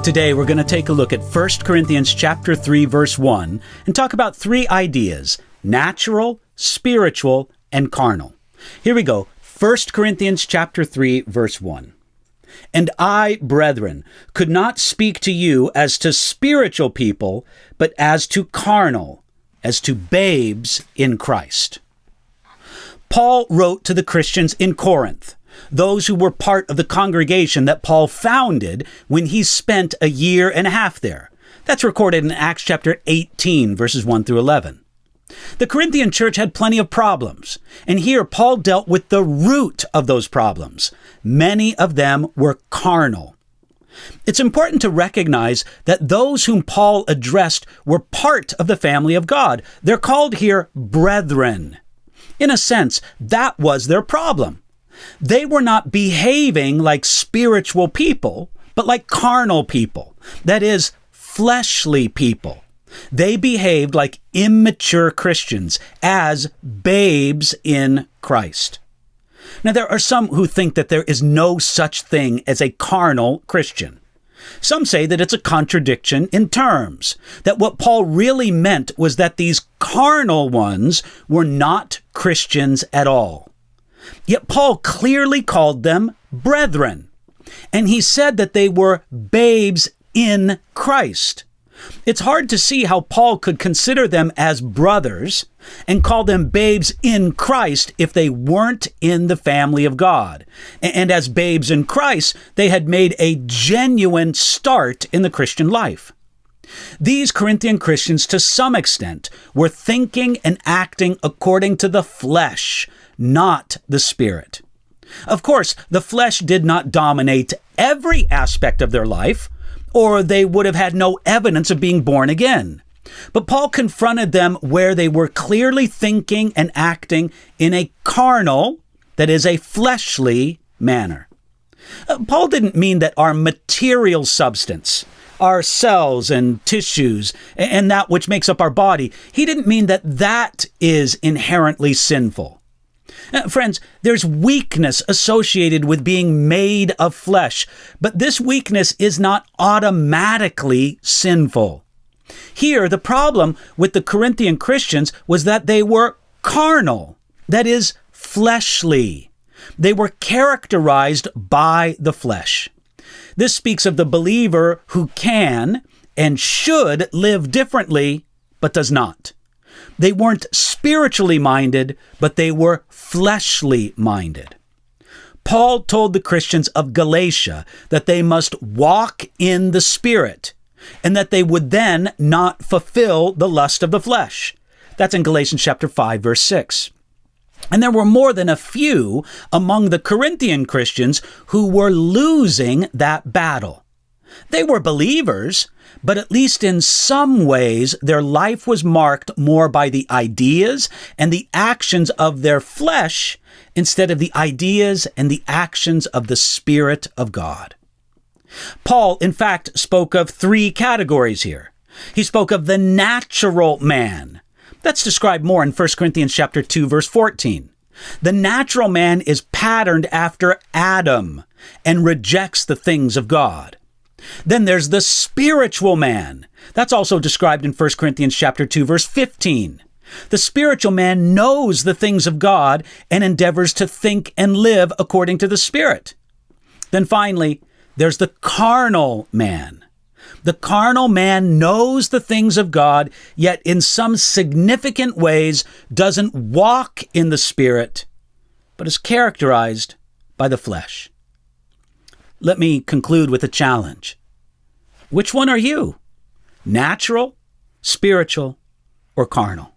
Today we're going to take a look at 1 Corinthians chapter 3, verse 1, and talk about three ideas: natural, spiritual, and carnal. Here we go. 1 Corinthians chapter 3, verse 1. And I, brethren, could not speak to you as to spiritual people, but as to carnal, as to babes in Christ. Paul wrote to the Christians in Corinth, those who were part of the congregation that Paul founded when he spent a year and a half there. That's recorded in Acts chapter 18, verses 1 through 11. The Corinthian church had plenty of problems, and here Paul dealt with the root of those problems. Many of them were carnal. It's important to recognize that those whom Paul addressed were part of the family of God. They're called here brethren. In a sense, that was their problem. They were not behaving like spiritual people, but like carnal people. That is, fleshly people. They behaved like immature Christians, as babes in Christ. Now, there are some who think that there is no such thing as a carnal Christian. Some say that it's a contradiction in terms, that what Paul really meant was that these carnal ones were not Christians at all. Yet Paul clearly called them brethren, and he said that they were babes in Christ. It's hard to see how Paul could consider them as brothers and call them babes in Christ if they weren't in the family of God. And as babes in Christ, they had made a genuine start in the Christian life. These Corinthian Christians, to some extent, were thinking and acting according to the flesh, not the Spirit. Of course, the flesh did not dominate every aspect of their life, or they would have had no evidence of being born again. But Paul confronted them where they were clearly thinking and acting in a carnal, that is, a fleshly manner. Paul didn't mean that our material substance, our cells and tissues, and that which makes up our body, he didn't mean that that is inherently sinful. Friends, there's weakness associated with being made of flesh, but this weakness is not automatically sinful. Here, the problem with the Corinthian Christians was that they were carnal, that is, fleshly. They were characterized by the flesh. This speaks of the believer who can and should live differently, but does not. They weren't spiritually minded, but they were fleshly minded. Paul told the Christians of Galatia that they must walk in the Spirit, and that they would then not fulfill the lust of the flesh. That's in Galatians chapter 5, verse 6. And there were more than a few among the Corinthian Christians who were losing that battle. They were believers, but at least in some ways, their life was marked more by the ideas and the actions of their flesh instead of the ideas and the actions of the Spirit of God. Paul, in fact, spoke of three categories here. He spoke of the natural man. That's described more in 1 Corinthians chapter 2, verse 14. The natural man is patterned after Adam and rejects the things of God. Then there's the spiritual man. That's also described in 1 Corinthians chapter 2, verse 15. The spiritual man knows the things of God and endeavors to think and live according to the Spirit. Then finally, there's the carnal man. The carnal man knows the things of God, yet in some significant ways doesn't walk in the Spirit, but is characterized by the flesh. Let me conclude with a challenge. Which one are you? Natural, spiritual, or carnal?